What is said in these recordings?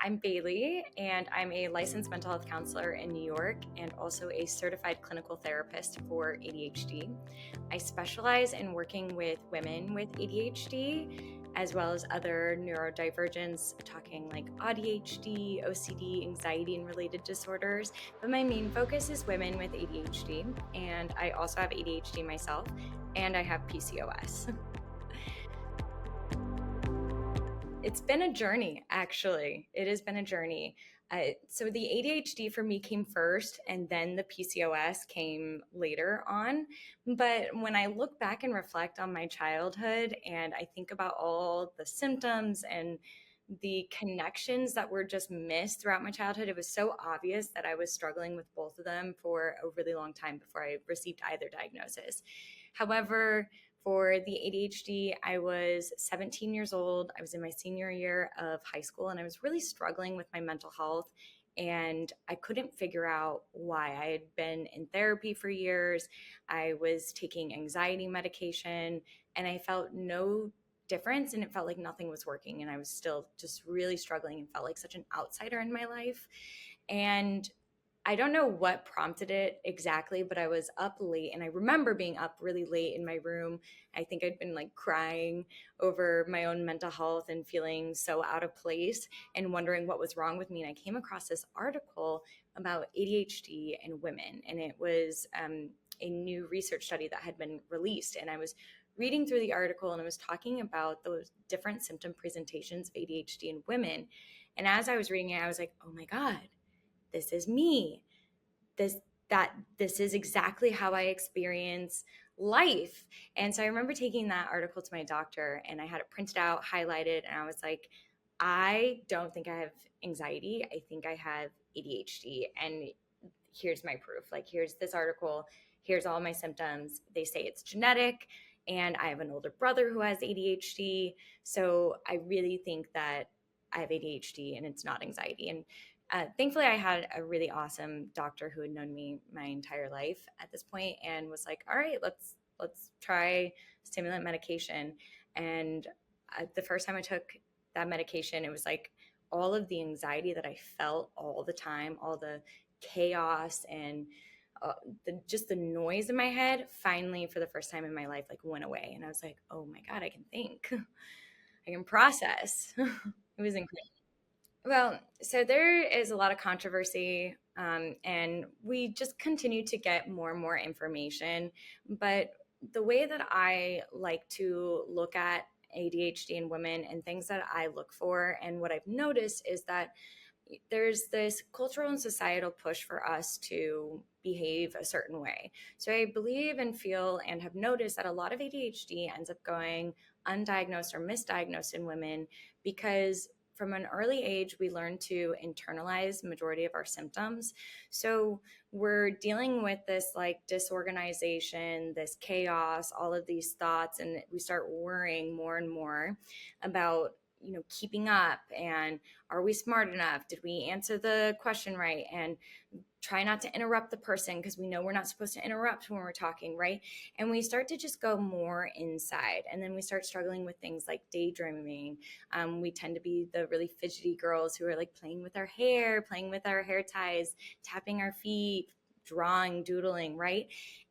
I'm Bailey, and I'm a licensed mental health counselor in New York and also a certified clinical therapist for ADHD. I specialize in working with women with ADHD as well as other neurodivergence, talking like ADHD, OCD, anxiety, and related disorders. But my main focus is women with ADHD, and I also have ADHD myself, and I have PCOS. It's been a journey, actually. It has been a journey. So the ADHD for me came first, and then the PCOS came later on. But when I look back and reflect on my childhood, and I think about all the symptoms and the connections that were just missed throughout my childhood, it was so obvious that I was struggling with both of them for a really long time before I received either diagnosis. However, for the ADHD, I was 17 years old. I was in my senior year of high school, and I was really struggling with my mental health. And I couldn't figure out why. I had been in therapy for years. I was taking anxiety medication, and I felt no difference, and it felt like nothing was working. And I was still just really struggling and felt like such an outsider in my life. And I don't know what prompted it exactly, but I was up late, and I remember being up really late in my room. I think I'd been like crying over my own mental health and feeling so out of place and wondering what was wrong with me. And I came across this article about ADHD in women, and it was a new research study that had been released. And I was reading through the article, and it was talking about those different symptom presentations of ADHD in women. And as I was reading it, I was like, oh my God, this is me. This is exactly how I experience life. And so I remember taking that article to my doctor, and I had it printed out, highlighted, and I was like, I don't think I have anxiety. I think I have ADHD. And here's my proof. Like, here's this article. Here's all my symptoms. They say it's genetic, and I have an older brother who has ADHD. So I really think that I have ADHD and it's not anxiety. And thankfully, I had a really awesome doctor who had known me my entire life at this point, and was like, "All right, let's try stimulant medication." And the first time I took that medication, it was like all of the anxiety that I felt all the time, all the chaos and uh, just the noise in my head, finally, for the first time in my life, like went away. And I was like, "Oh my God, I can think, I can process." It was incredible. Well, so there is a lot of controversy, and we just continue to get more and more information. But the way that I like to look at ADHD in women and things that I look for, and what I've noticed is that there's this cultural and societal push for us to behave a certain way. So I believe and feel and have noticed that a lot of ADHD ends up going undiagnosed or misdiagnosed in women because from an early age, we learn to internalize the majority of our symptoms. So we're dealing with this like disorganization, this chaos, all of these thoughts, and we start worrying more and more about keeping up, and are we smart enough, did we answer the question right, and try not to interrupt the person because we know we're not supposed to interrupt when we're talking, right? And we start to just go more inside, and then we start struggling with things like daydreaming. We tend to be the really fidgety girls who are like playing with our hair, playing with our hair ties, tapping our feet, drawing, doodling, right?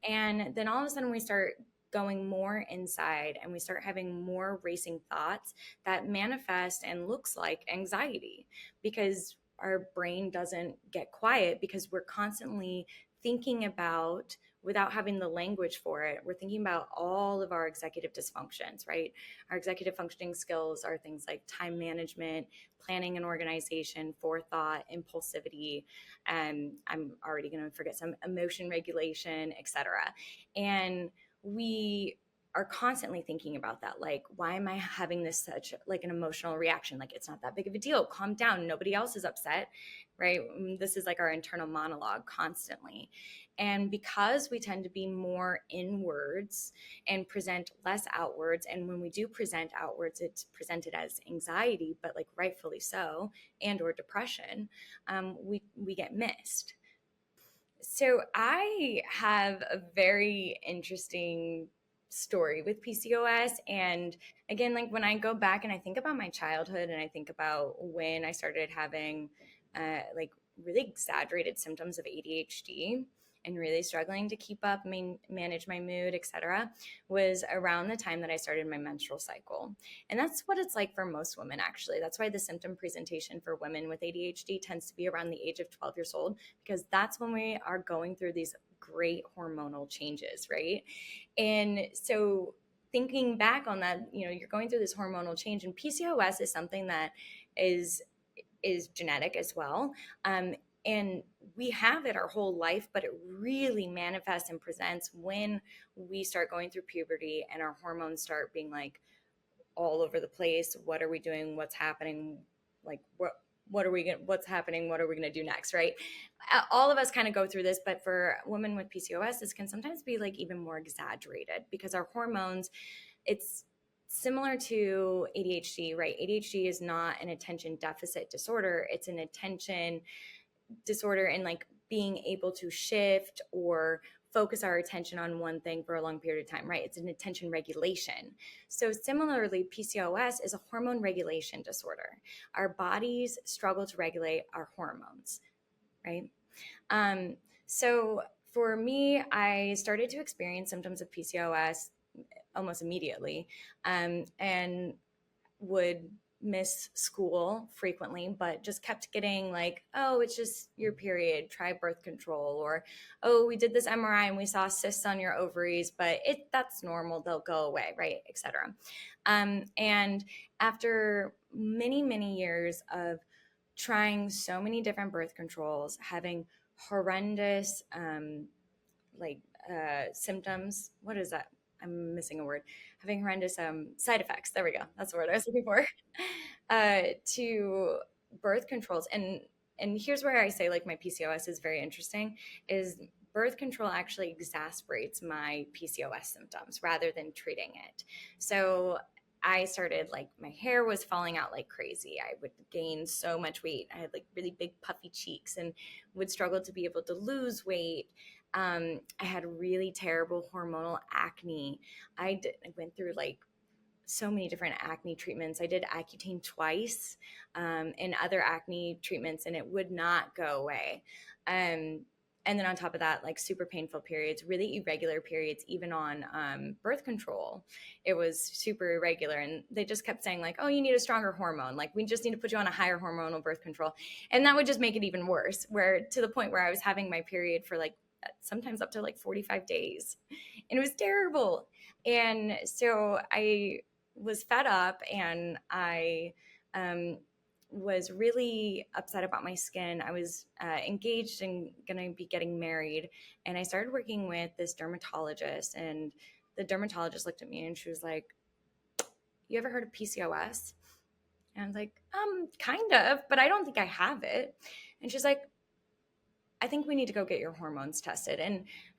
And then all of a sudden we start going more inside, and we start having more racing thoughts that manifest and looks like anxiety because our brain doesn't get quiet, because we're constantly thinking about, without having the language for it, we're thinking about all of our executive dysfunctions, right? Our executive functioning skills are things like time management, planning and organization, forethought, impulsivity, and I'm already going to forget some, emotion regulation, etc. And we are constantly thinking about that, like, why am I having this such like an emotional reaction? Like, it's not that big of a deal, calm down, nobody else is upset, right? This is like our internal monologue constantly. And because we tend to be more inwards and present less outwards, and when we do present outwards, it's presented as anxiety, but like rightfully so, and or depression, we get missed. So I have a very interesting story with PCOS. And again, like when I go back and I think about my childhood and I think about when I started having like really exaggerated symptoms of ADHD and really struggling to keep up, manage my mood, etc., was around the time that I started my menstrual cycle. And that's what it's like for most women, actually. That's why the symptom presentation for women with ADHD tends to be around the age of 12 years old, because that's when we are going through these great hormonal changes, right? And so thinking back on that, you're going through this hormonal change, and PCOS is something that is genetic as well. And we have it our whole life, but it really manifests and presents when we start going through puberty and our hormones start being like all over the place. What are we doing? What's happening? Like what's happening? What are we going to do next? Right. All of us kind of go through this, but for women with PCOS, this can sometimes be like even more exaggerated because our hormones, it's similar to ADHD, right? ADHD is not an attention deficit disorder. It's an attention disorder and like being able to shift or focus our attention on one thing for a long period of time, right? It's an attention regulation. So similarly, PCOS is a hormone regulation disorder. Our bodies struggle to regulate our hormones, right? So for me, I started to experience symptoms of PCOS almost immediately, and would miss school frequently, but just kept getting like, oh, it's just your period, try birth control, or oh, we did this MRI and we saw cysts on your ovaries, but that's normal, they'll go away, right, etc. And after many years of trying so many different birth controls, having horrendous symptoms. What is that? I'm missing a word. Having horrendous side effects. There we go. That's the word I was looking for. To birth controls, and here's where I say like my PCOS is very interesting. Is birth control actually exacerbates my PCOS symptoms rather than treating it. So I started like my hair was falling out like crazy. I would gain so much weight. I had like really big puffy cheeks and would struggle to be able to lose weight. I had really terrible hormonal acne. I went through like so many different acne treatments. I did Accutane twice, and other acne treatments, and it would not go away. And then on top of that, like super painful periods, really irregular periods, even on birth control. It was super irregular. And they just kept saying like, oh, you need a stronger hormone. Like we just need to put you on a higher hormonal birth control. And that would just make it even worse, where to the point where I was having my period for like sometimes up to like 45 days. And it was terrible. And so I was fed up, and I was really upset about my skin. I was engaged and going to be getting married, and I started working with this dermatologist, and the dermatologist looked at me and she was like, you ever heard of PCOS? And I was like, kind of, but I don't think I have it. And she's like, I think we need to go get your hormones tested.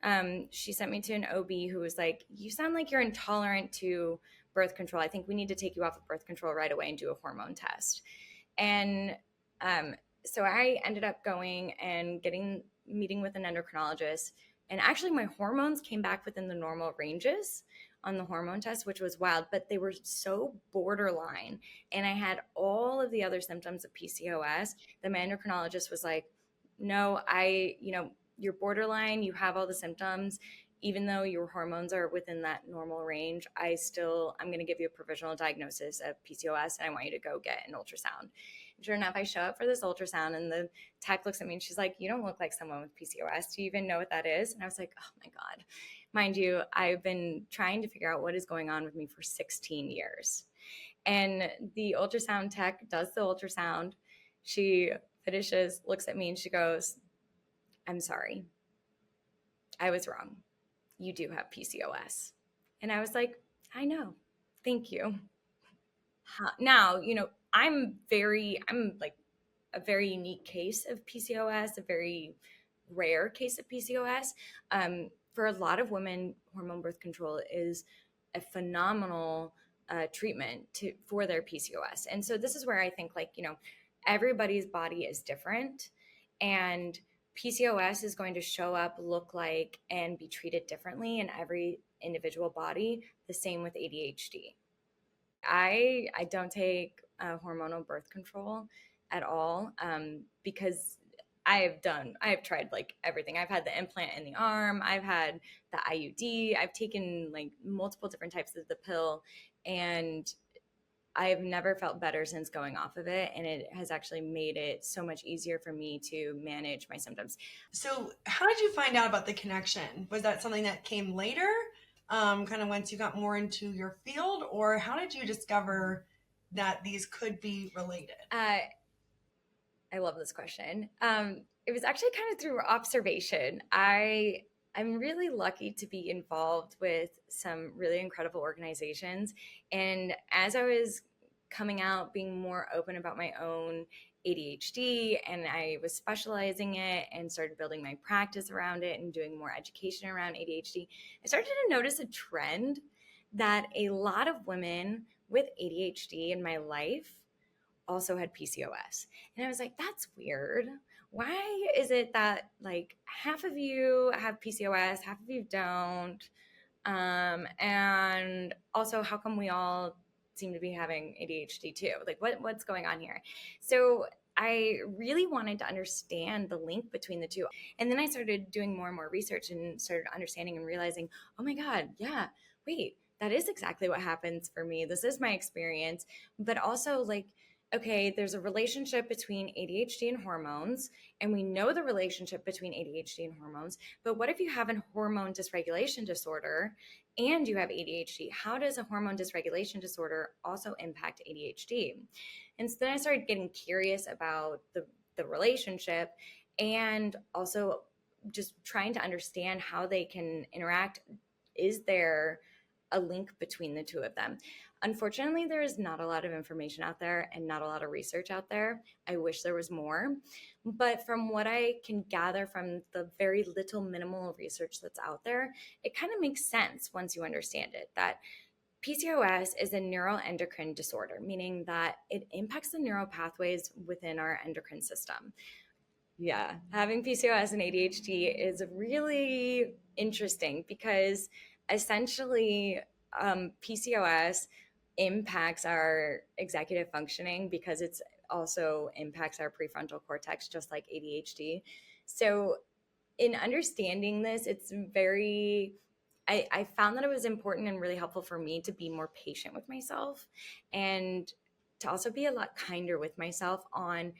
And she sent me to an OB who was like, you sound like you're intolerant to birth control. I think we need to take you off of birth control right away and do a hormone test. And so I ended up going and meeting with an endocrinologist. And actually my hormones came back within the normal ranges on the hormone test, which was wild, but they were so borderline. And I had all of the other symptoms of PCOS that my endocrinologist was like, no, you're borderline, you have all the symptoms, even though your hormones are within that normal range, I'm going to give you a provisional diagnosis of PCOS, and I want you to go get an ultrasound. And sure enough, I show up for this ultrasound, and the tech looks at me and she's like, you don't look like someone with PCOS. Do you even know what that is? And I was like, oh my God. Mind you, I've been trying to figure out what is going on with me for 16 years. And the ultrasound tech does the ultrasound. She finishes, looks at me, and she goes, I'm sorry. I was wrong. You do have PCOS. And I was like, I know. Thank you. Now, I'm like a very unique case of PCOS, a very rare case of PCOS. For a lot of women, hormone birth control is a phenomenal treatment for their PCOS. And so this is where I think like, everybody's body is different, and PCOS is going to show up, look like, and be treated differently in every individual body. The same with ADHD. I don't take hormonal birth control at all, because I have tried like everything. I've had the implant in the arm, I've had the IUD, I've taken like multiple different types of the pill, and I've never felt better since going off of it. And it has actually made it so much easier for me to manage my symptoms. So, how did you find out about the connection? Was that something that came later, kind of once you got more into your field, or how did you discover that these could be related? I love this question. It was actually kind of through observation. I'm really lucky to be involved with some really incredible organizations. And as I was coming out, being more open about my own ADHD, and I was specializing it and started building my practice around it and doing more education around ADHD, I started to notice a trend that a lot of women with ADHD in my life also had PCOS. And I was like, that's weird. Why is it that like half of you have PCOS, half of you don't? And also, how come we all seem to be having ADHD too? Like, what's going on here? So I really wanted to understand the link between the two. And then I started doing more and more research and started understanding and realizing, oh my God, yeah, wait, that is exactly what happens for me. This is my experience. But also, like, okay, there's a relationship between ADHD and hormones, and we know the relationship between ADHD and hormones. But what if you have a hormone dysregulation disorder and you have ADHD? How does a hormone dysregulation disorder also impact ADHD? And so then I started getting curious about the relationship, and also just trying to understand how they can interact. Is there a link between the two of them? Unfortunately, there is not a lot of information out there and not a lot of research out there. I wish there was more. But from what I can gather from the very little minimal research that's out there, it kind of makes sense once you understand it that PCOS is a neuroendocrine disorder, meaning that it impacts the neural pathways within our endocrine system. Yeah, having PCOS and ADHD is really interesting because essentially PCOS impacts our executive functioning because it's also impacts our prefrontal cortex, just like ADHD. So, in understanding this, it's very I found that it was important and really helpful for me to be more patient with myself and to also be a lot kinder with myself on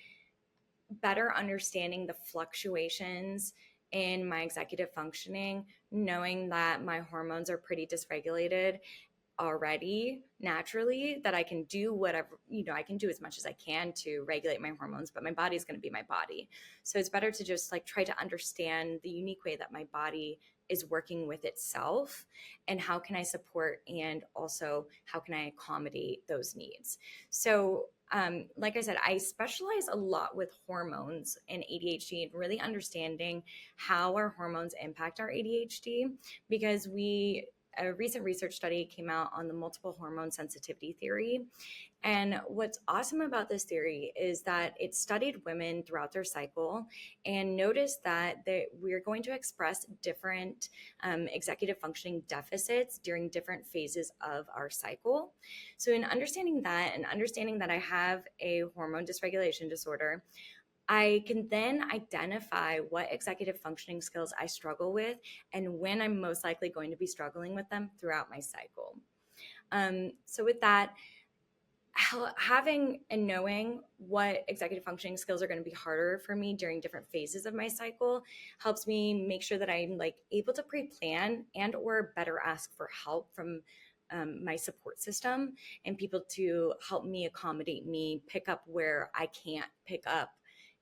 better understanding the fluctuations in my executive functioning, knowing that my hormones are pretty dysregulated already naturally, that I can do whatever, I can do as much as I can to regulate my hormones, but my body's going to be my body. So it's better to just like try to understand the unique way that my body is working with itself and how can I support and also how can I accommodate those needs. So like I said, I specialize a lot with hormones and ADHD and really understanding how our hormones impact our ADHD because a recent research study came out on the multiple hormone sensitivity theory. And what's awesome about this theory is that it studied women throughout their cycle and noticed that we're going to express different executive functioning deficits during different phases of our cycle. So, in understanding that and understanding that I have a hormone dysregulation disorder, I can then identify what executive functioning skills I struggle with and when I'm most likely going to be struggling with them throughout my cycle. So, with that, having and knowing what executive functioning skills are going to be harder for me during different phases of my cycle helps me make sure that I'm like able to pre-plan and or better ask for help from my support system and people to help me accommodate me pick up where I can't pick up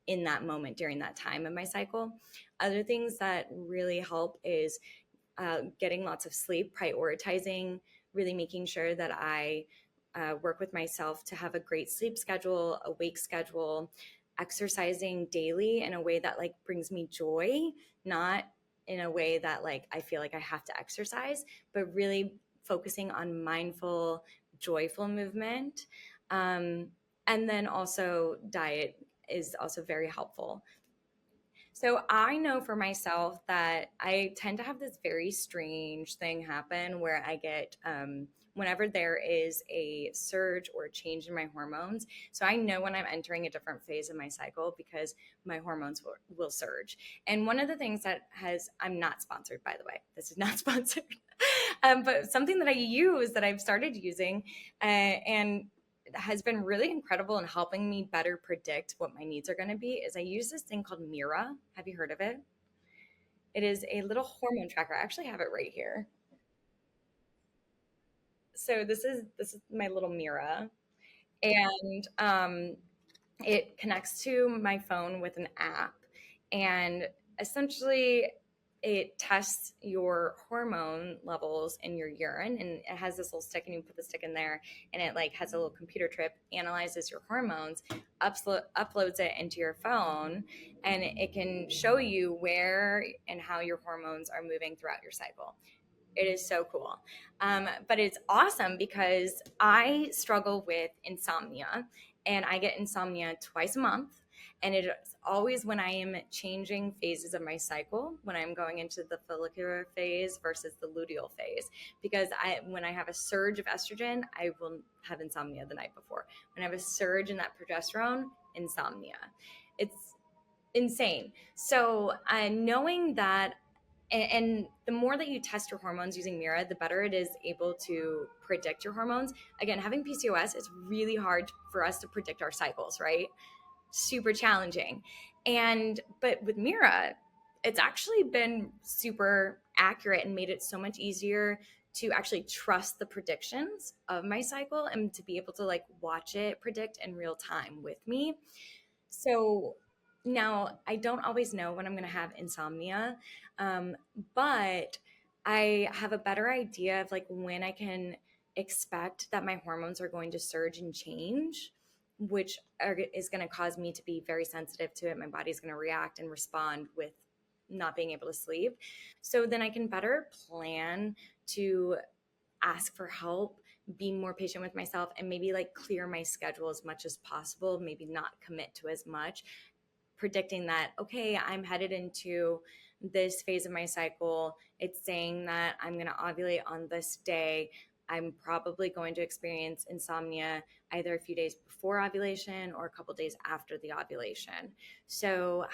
in that moment during that time of my cycle. Other things that really help is getting lots of sleep, prioritizing, really making sure that I work with myself to have a great sleep schedule, a wake schedule, exercising daily in a way that like brings me joy, not in a way that like I feel like I have to exercise, but really focusing on mindful, joyful movement. And then also diet is also very helpful. So I know for myself that I tend to have this very strange thing happen where I get whenever there is a surge or a change in my hormones. So I know when I'm entering a different phase of my cycle because my hormones will surge. And one of the things that has, I'm not sponsored, by the way, this is not sponsored, but something that I use that I've started using and has been really incredible in helping me better predict what my needs are going to be is I use this thing called Mira. Have you heard of it? It is a little hormone tracker. I actually have it right here. So this is my little Mira, and it connects to my phone with an app, and essentially it tests your hormone levels in your urine, and it has this little stick, and you put the stick in there, and it like has a little computer trip, analyzes your hormones, uploads it into your phone, and it can show you where and how your hormones are moving throughout your cycle. It is so cool. But it's awesome because I struggle with insomnia, and I get insomnia twice a month. And it's always when I am changing phases of my cycle, when I'm going into the follicular phase versus the luteal phase. Because when I have a surge of estrogen, I will have insomnia the night before. When I have a surge in that progesterone, insomnia. It's insane. So knowing that, and the more that you test your hormones using Mira, the better it is able to predict your hormones. Again, having PCOS, it's really hard for us to predict our cycles, right? Super challenging. But with Mira, it's actually been super accurate and made it so much easier to actually trust the predictions of my cycle and to be able to like watch it predict in real time with me. So now I don't always know when I'm going to have insomnia, um, but I have a better idea of like when I can expect that my hormones are going to surge and change, which is going to cause me to be very sensitive to it. My body's going to react and respond with not being able to sleep. So then I can better plan to ask for help, be more patient with myself, and maybe like clear my schedule as much as possible, maybe not commit to as much, predicting that, okay, I'm headed into this phase of my cycle. It's saying that I'm going to ovulate on this day. I'm probably going to experience insomnia either a few days before ovulation or a couple days after the ovulation. So,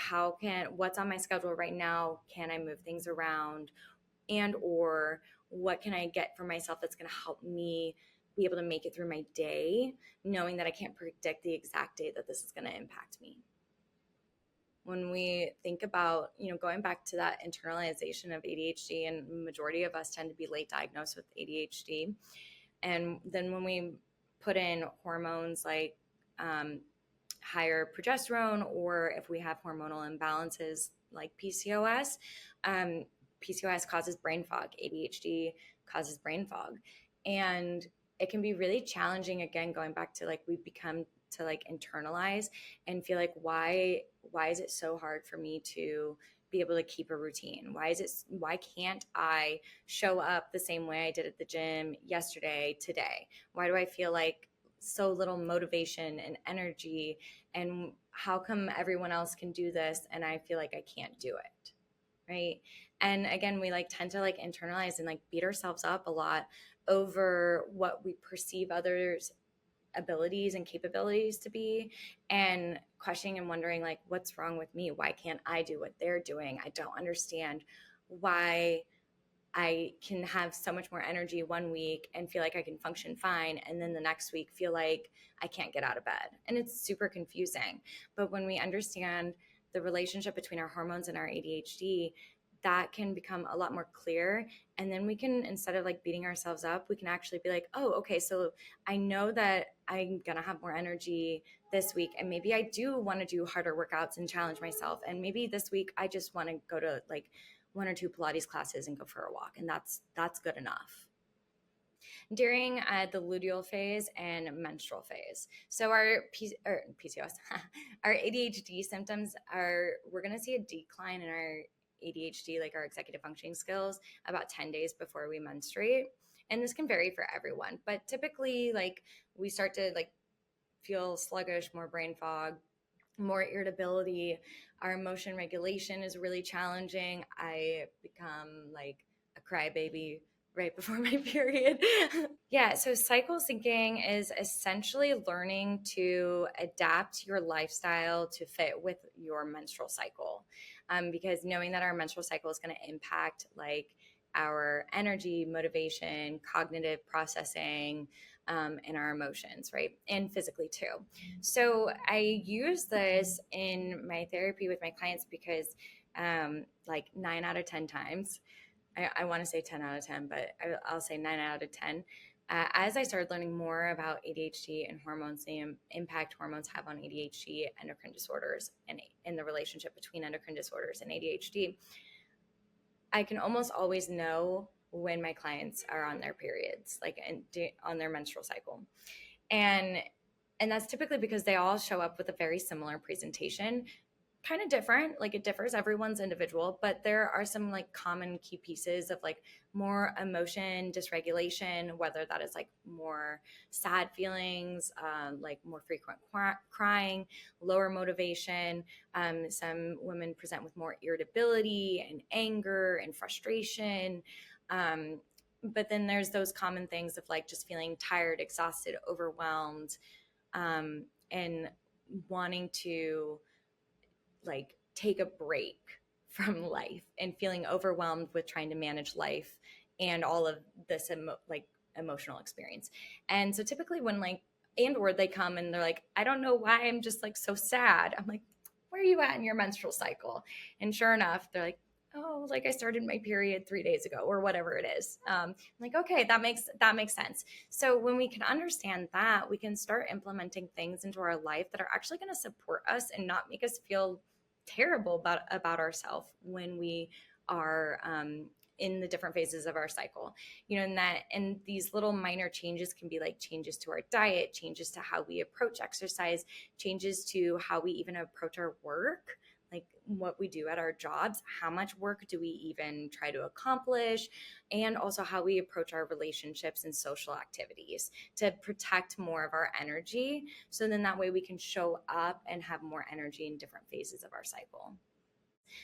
what's on my schedule right now? Can I move things around? And or what can I get for myself that's going to help me be able to make it through my day, knowing that I can't predict the exact day that this is going to impact me. When we think about, going back to that internalization of ADHD, and majority of us tend to be late diagnosed with ADHD, and then when we put in hormones like higher progesterone, or if we have hormonal imbalances like PCOS, PCOS causes brain fog, ADHD causes brain fog. And it can be really challenging, again, going back to like we've become to like internalize and feel like why is it so hard for me to be able to keep a routine? Why can't I show up the same way I did at the gym yesterday today? Why do I feel like so little motivation and energy, and how come everyone else can do this and I feel like I can't do it? Right. And again, we like tend to like internalize and like beat ourselves up a lot over what we perceive others abilities and capabilities to be, and questioning and wondering like what's wrong with me, why can't I do what they're doing, I don't understand why I can have so much more energy one week and feel like I can function fine, and then the next week feel like I can't get out of bed. And it's super confusing. But when we understand the relationship between our hormones and our ADHD, that can become a lot more clear. And then we can, instead of like beating ourselves up, we can actually be like, oh, okay, so I know that I'm going to have more energy this week. And maybe I do want to do harder workouts and challenge myself. And maybe this week I just want to go to like one or two Pilates classes and go for a walk, and that's good enough. During the luteal phase and menstrual phase, so PCOS, our ADHD symptoms are we're going to see a decline in our ADHD, like our executive functioning skills, about 10 days before we menstruate. And this can vary for everyone, but typically, like we start to like feel sluggish, more brain fog, more irritability. Our emotion regulation is really challenging. I become like a crybaby right before my period. Yeah, so cycle syncing is essentially learning to adapt your lifestyle to fit with your menstrual cycle. Because knowing that our menstrual cycle is going to impact like our energy, motivation, cognitive processing, and our emotions, right? And physically too. So I use this in my therapy with my clients because, like 9 out of 10 times, I want to say 10 out of 10, but I'll say 9 out of 10. As I started learning more about ADHD and hormones, the impact hormones have on ADHD, endocrine disorders, and in the relationship between endocrine disorders and ADHD, I can almost always know when my clients are on their periods, like on their menstrual cycle. And and that's typically because they all show up with a very similar presentation, kind of different, like it differs, everyone's individual, but there are some like common key pieces of like more emotion dysregulation, whether that is like more sad feelings, like more frequent crying, lower motivation. Some women present with more irritability and anger and frustration. But then there's those common things of like just feeling tired, exhausted, overwhelmed, and wanting to like take a break from life and feeling overwhelmed with trying to manage life and all of this like emotional experience. And so typically when like and or they come and they're like, I don't know why I'm just like so sad. I'm like, where are you at in your menstrual cycle? And sure enough, they're like, oh, like I started my period 3 days ago or whatever it is. I'm like, okay, that makes sense. So when we can understand that, we can start implementing things into our life that are actually going to support us and not make us feel terrible about ourselves when we are in the different phases of our cycle. And these little minor changes can be like changes to our diet, changes to how we approach exercise, changes to how we even approach our work, like what we do at our jobs, how much work do we even try to accomplish, and also how we approach our relationships and social activities to protect more of our energy. So then that way we can show up and have more energy in different phases of our cycle.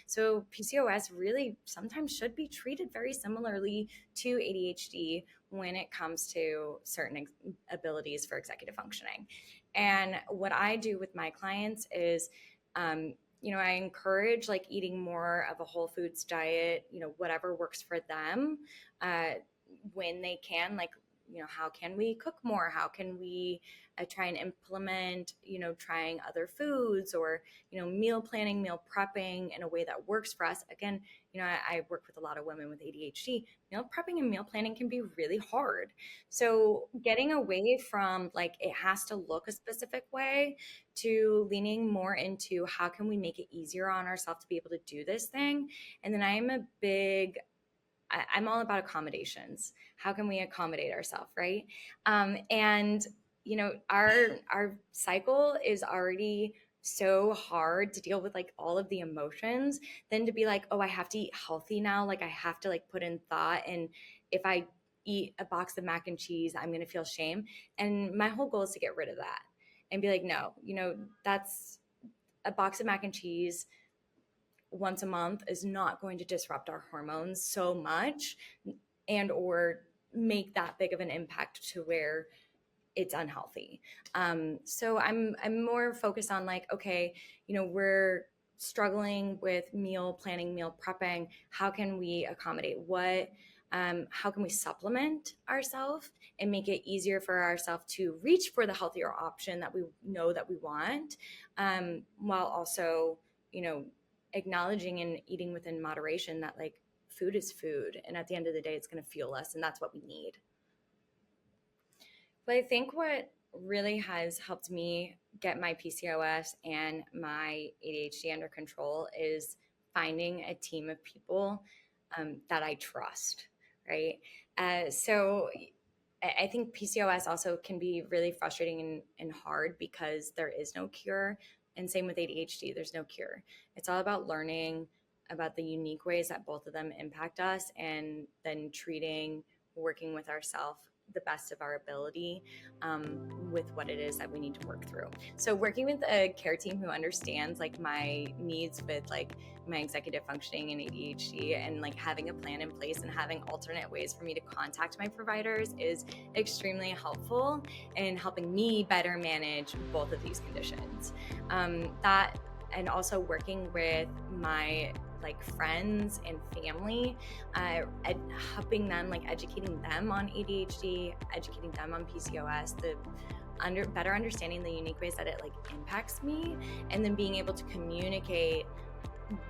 So PCOS really sometimes should be treated very similarly to ADHD when it comes to certain abilities for executive functioning. And what I do with my clients is, I encourage like eating more of a whole foods diet, whatever works for them, uh, when they can, like, how can we cook more? How can we try and implement, trying other foods or, meal planning, meal prepping in a way that works for us. Again, I work with a lot of women with ADHD. Meal prepping and meal planning can be really hard. So getting away from like it has to look a specific way to leaning more into how can we make it easier on ourselves to be able to do this thing. And then I'm all about accommodations. How can we accommodate ourselves, right? And our cycle is already so hard to deal with like all of the emotions. Then to be like, oh, I have to eat healthy now. Like I have to like put in thought, and if I eat a box of mac and cheese, I'm gonna feel shame. And my whole goal is to get rid of that and be like, no, that's a box of mac and cheese once a month is not going to disrupt our hormones so much and or make that big of an impact to where it's unhealthy. So I'm more focused on like, okay, we're struggling with meal planning, meal prepping. How can we accommodate how can we supplement ourselves and make it easier for ourselves to reach for the healthier option that we know that we want, while also, you know, acknowledging and eating within moderation that like food is food. And at the end of the day, it's going to fuel us. And that's what we need. But I think what really has helped me get my PCOS and my ADHD under control is finding a team of people that I trust, right? So I think PCOS also can be really frustrating and hard because there is no cure. And same with ADHD, there's no cure. It's all about learning about the unique ways that both of them impact us and then treating, working with ourselves the best of our ability with what it is that we need to work through. So working with a care team who understands like my needs with like my executive functioning and ADHD, and like having a plan in place and having alternate ways for me to contact my providers is extremely helpful in helping me better manage both of these conditions. And also working with my like friends and family, helping them, like educating them on ADHD, educating them on PCOS, better understanding the unique ways that it like impacts me, and then being able to communicate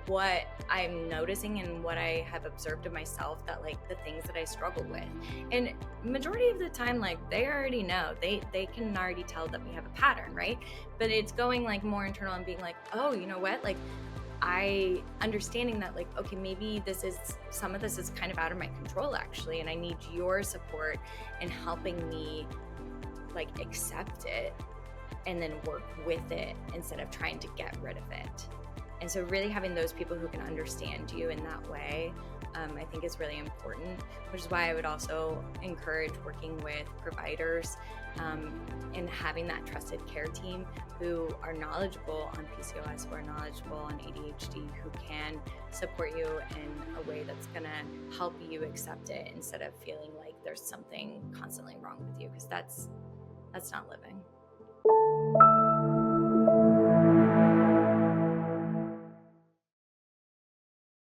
what I'm noticing and what I have observed of myself, that like the things that I struggle with. And majority of the time, like they already know, they can already tell that we have a pattern, right? But it's going like more internal and being like, oh, you know what, like I understanding that like, okay, maybe some of this is kind of out of my control actually, and I need your support in helping me like accept it and then work with it instead of trying to get rid of it. And so really having those people who can understand you in that way, I think is really important, which is why I would also encourage working with providers and having that trusted care team who are knowledgeable on PCOS, who are knowledgeable on ADHD, who can support you in a way that's going to help you accept it instead of feeling like there's something constantly wrong with you, because that's not living.